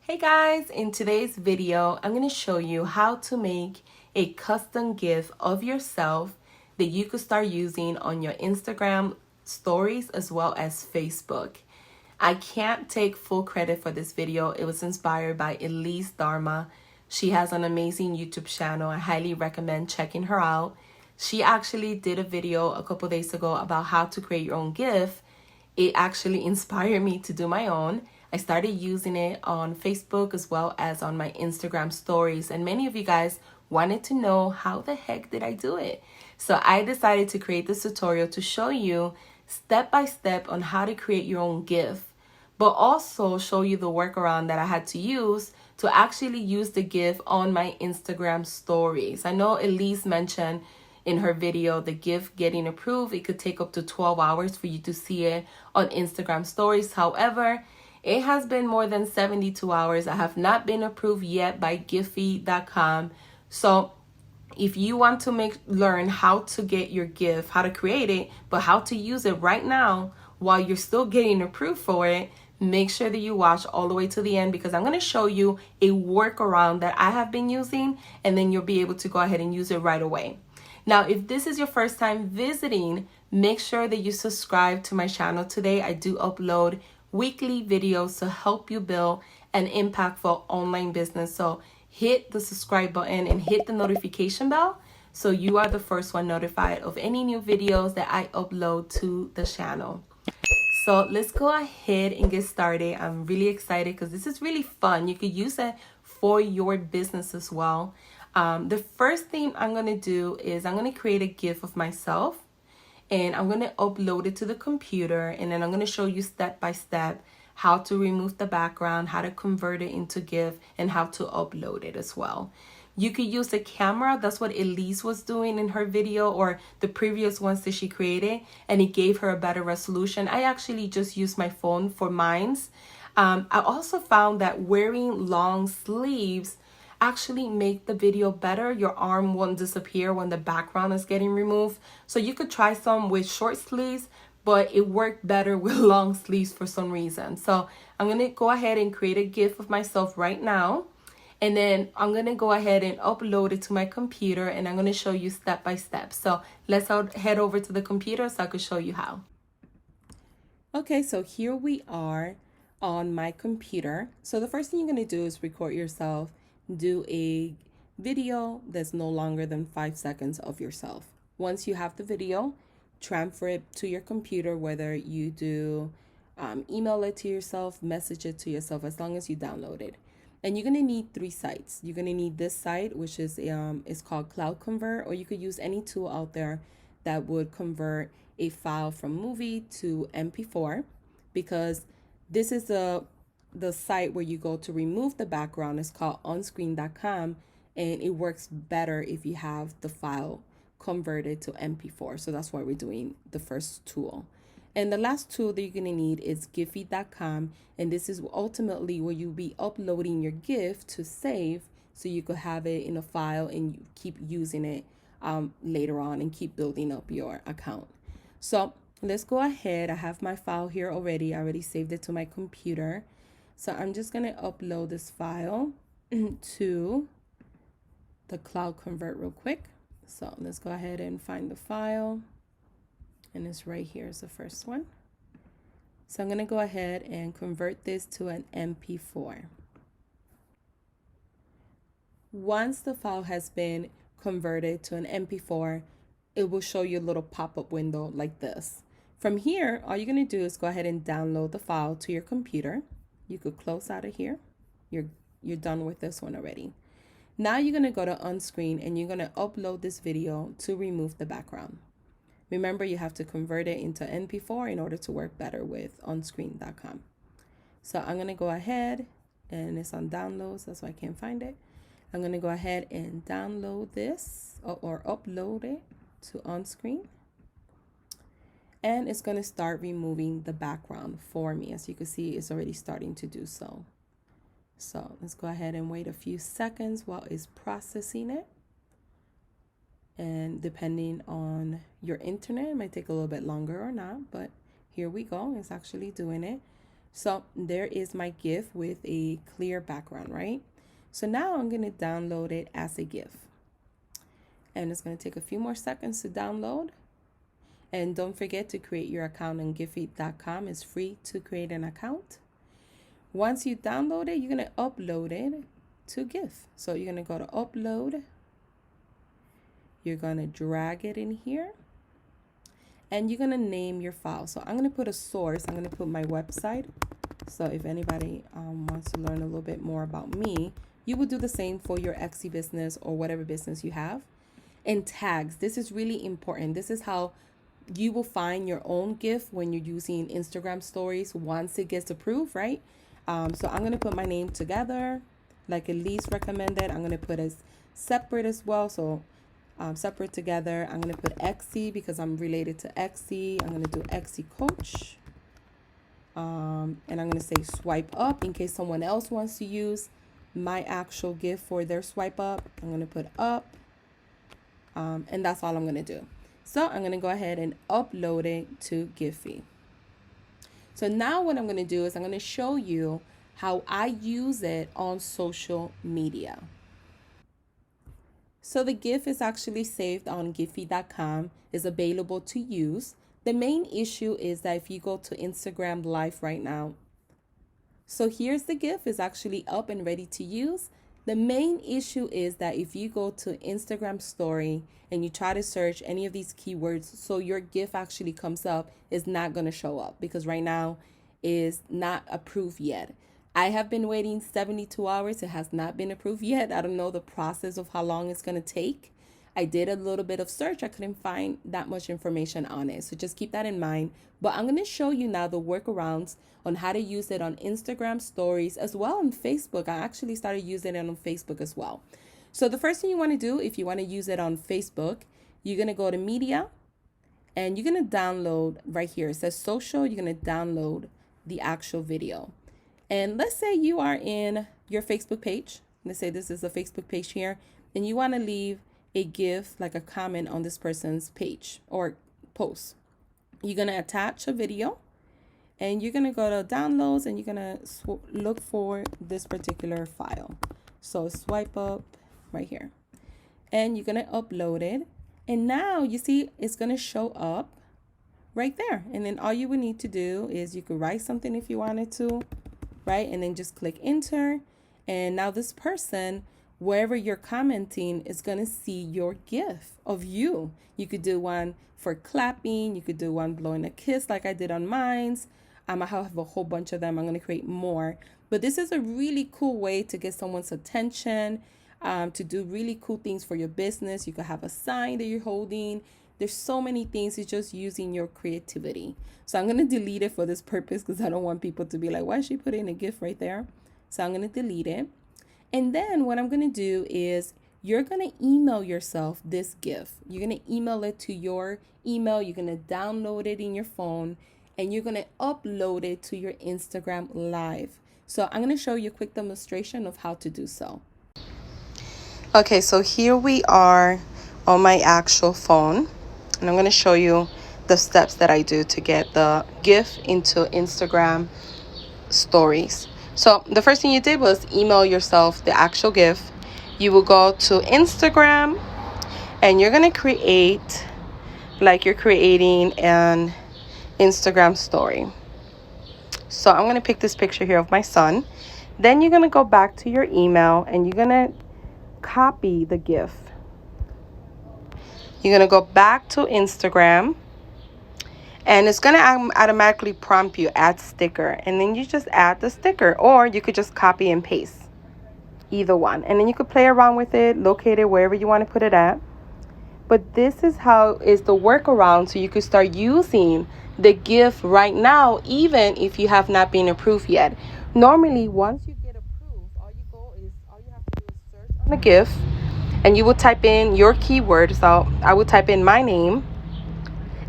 Hey guys, in today's video, I'm going to show you how to make a custom GIF of yourself that you could start using on your Instagram stories as well as Facebook. I can't take full credit for this video. It was inspired by Elise Dharma. She has an amazing YouTube channel. I highly recommend checking her out. She actually did a video a couple days ago about how to create your own GIF. It actually inspired me to do my own. I started using it on Facebook as well as on my Instagram stories. And many of you guys wanted to know how the heck did I do it? So I decided to create this tutorial to show you step by step on how to create your own GIF, but also show you the workaround that I had to use to actually use the GIF on my Instagram stories. I know Elise mentioned in her video the GIF getting approved. It could take up to 12 hours for you to see it on Instagram stories. However, it has been more than 72 hours. I have not been approved yet by Giphy.com. So if you want to learn how to get your GIF, how to create it, but how to use it right now while you're still getting approved for it, make sure that you watch all the way to the end, because I'm going to show you a workaround that I have been using, and then you'll be able to go ahead and use it right away. Now, if this is your first time visiting, make sure that you subscribe to my channel today. I do upload weekly videos to help you build an impactful online business. So hit the subscribe button and hit the notification bell so you are the first one notified of any new videos that I upload to the channel. So let's go ahead and get started. I'm really excited because this is really fun. You could use it for your business as well. The first thing I'm going to do is I'm going to create a GIF of myself, and I'm going to upload it to the computer, and then I'm going to show you step by step how to remove the background, how to convert it into GIF, and how to upload it as well. You could use a camera. That's what Elise was doing in her video or the previous ones that she created, and it gave her a better resolution. I actually just used my phone for mine's. I also found that wearing long sleeves actually make the video better. Your arm won't disappear when the background is getting removed. So you could try some with short sleeves, but it worked better with long sleeves for some reason. So I'm going to go ahead and create a GIF of myself right now. And then I'm going to go ahead and upload it to my computer, and I'm going to show you step by step. So let's head over to the computer so I can show you how. Okay, so here we are on my computer. So the first thing you're going to do is record yourself. Do a video that's no longer than 5 seconds of yourself. Once you have the video, transfer it to your computer, whether you do email it to yourself, message it to yourself, as long as you download it. And you're going to need 3 sites. You're going to need this site, which is it's called Cloud Convert, or you could use any tool out there that would convert a file from movie to MP4, because this is the site where you go to remove the background. Is called onscreen.com, and it works better if you have the file converted to MP4. So that's why we're doing the first tool. And the last tool that you're going to need is Giphy.com, and this is ultimately where you'll be uploading your GIF to save, so you could have it in a file and you keep using it later on and keep building up your account. So let's go ahead. I have my file here already. I already saved it to my computer. So I'm just going to upload this file to the Cloud Convert real quick. So let's go ahead and find the file. And it's right here is the first one. So I'm going to go ahead and convert this to an MP4. Once the file has been converted to an MP4, it will show you a little pop-up window like this. From here, all you're going to do is go ahead and download the file to your computer. You could close out of here. You're done with this one already. Now you're going to go to onscreen, and you're going to upload this video to remove the background. Remember, you have to convert it into MP4 in order to work better with onscreen.com. So I'm going to go ahead, and it's on downloads. That's why I can't find it. I'm going to go ahead and download this or upload it to onscreen. And it's going to start removing the background for me. As you can see, it's already starting to do so. So let's go ahead and wait a few seconds while it's processing it. And depending on your internet, it might take a little bit longer or not, but here we go. It's actually doing it. So there is my GIF with a clear background, right? So now I'm going to download it as a GIF. And it's going to take a few more seconds to download. And don't forget to create your account on giphy.com. It's free to create an account. Once you download it, you're going to upload it to GIF. So you're going to go to upload. You're going to drag it in here. And you're going to name your file. So I'm going to put a source. I'm going to put my website. So if anybody wants to learn a little bit more about me, you would do the same for your Etsy business or whatever business you have. And tags. This is really important. This is how you will find your own GIF when you're using Instagram stories once it gets approved, right? So I'm going to put my name together, like at least recommended. I'm going to put as separate as well. So separate together. I'm going to put Etsy because I'm related to Etsy. I'm going to do Etsy coach. And I'm going to say swipe up in case someone else wants to use my actual GIF for their swipe up. I'm going to put up. And that's all I'm going to do. So I'm going to go ahead and upload it to Giphy. So now what I'm going to do is I'm going to show you how I use it on social media. So the GIF is actually saved on giphy.com, is available to use. The main issue is that if you go to Instagram Live right now, so here's the GIF, is actually up and ready to use. The main issue is that if you go to Instagram story and you try to search any of these keywords, so your GIF actually comes up, is not going to show up because right now is not approved yet. I have been waiting 72 hours. It has not been approved yet. I don't know the process of how long it's going to take. I did a little bit of search. I couldn't find that much information on it. So just keep that in mind. But I'm going to show you now the workarounds on how to use it on Instagram stories as well on Facebook. I actually started using it on Facebook as well. So the first thing you want to do, if you want to use it on Facebook, you're going to go to media and you're going to download right here. It says social. You're going to download the actual video. And let's say you are in your Facebook page. Let's say this is a Facebook page here, and you want to leave a GIF, like a comment on this person's page or post. You're going to attach a video, and you're going to go to downloads, and you're going to look for this particular file. So swipe up right here, and you're going to upload it. And now you see it's going to show up right there. And then all you would need to do is you could write something if you wanted to, right? And then just click enter. And now this person, wherever you're commenting, is going to see your GIF of you. You could do one for clapping. You could do one blowing a kiss like I did on mine's. I have a whole bunch of them. I'm going to create more. But this is a really cool way to get someone's attention, to do really cool things for your business. You could have a sign that you're holding. There's so many things. It's just using your creativity. So I'm going to delete it for this purpose because I don't want people to be like, why is she putting a GIF right there? So I'm going to delete it. And then what I'm going to do is you're going to email yourself this GIF. You're going to email it to your email. You're going to download it in your phone, and you're going to upload it to your Instagram Live. So I'm going to show you a quick demonstration of how to do so. Okay, so here we are on my actual phone, and I'm going to show you the steps that I do to get the GIF into Instagram stories. So the first thing you did was email yourself the actual GIF. You will go to Instagram, and you're going to create like you're creating an Instagram story. So I'm going to pick this picture here of my son. Then you're going to go back to your email, and you're going to copy the GIF. You're going to go back to Instagram, and it's going to automatically prompt you add sticker, and then you just add the sticker, or you could just copy and paste, either one. And then you could play around with it, locate it wherever you want to put it at. But this is how is the workaround, so you could start using the GIF right now, even if you have not been approved yet. Normally, once you get approved, all you have to do is search on the GIF, and you will type in your keyword. So I would type in my name,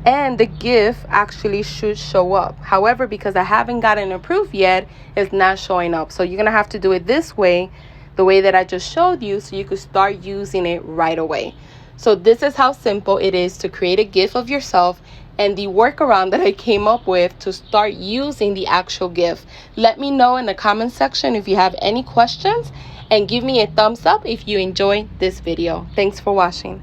and the GIF actually should show up. However, because I haven't gotten approved yet, it's not showing up. So you're gonna have to do it this way, the way that I just showed you, so you could start using it right away. So this is how simple it is to create a GIF of yourself and the workaround that I came up with to start using the actual GIF. Let me know in the comment section if you have any questions, and give me a thumbs up if you enjoyed this video. Thanks for watching.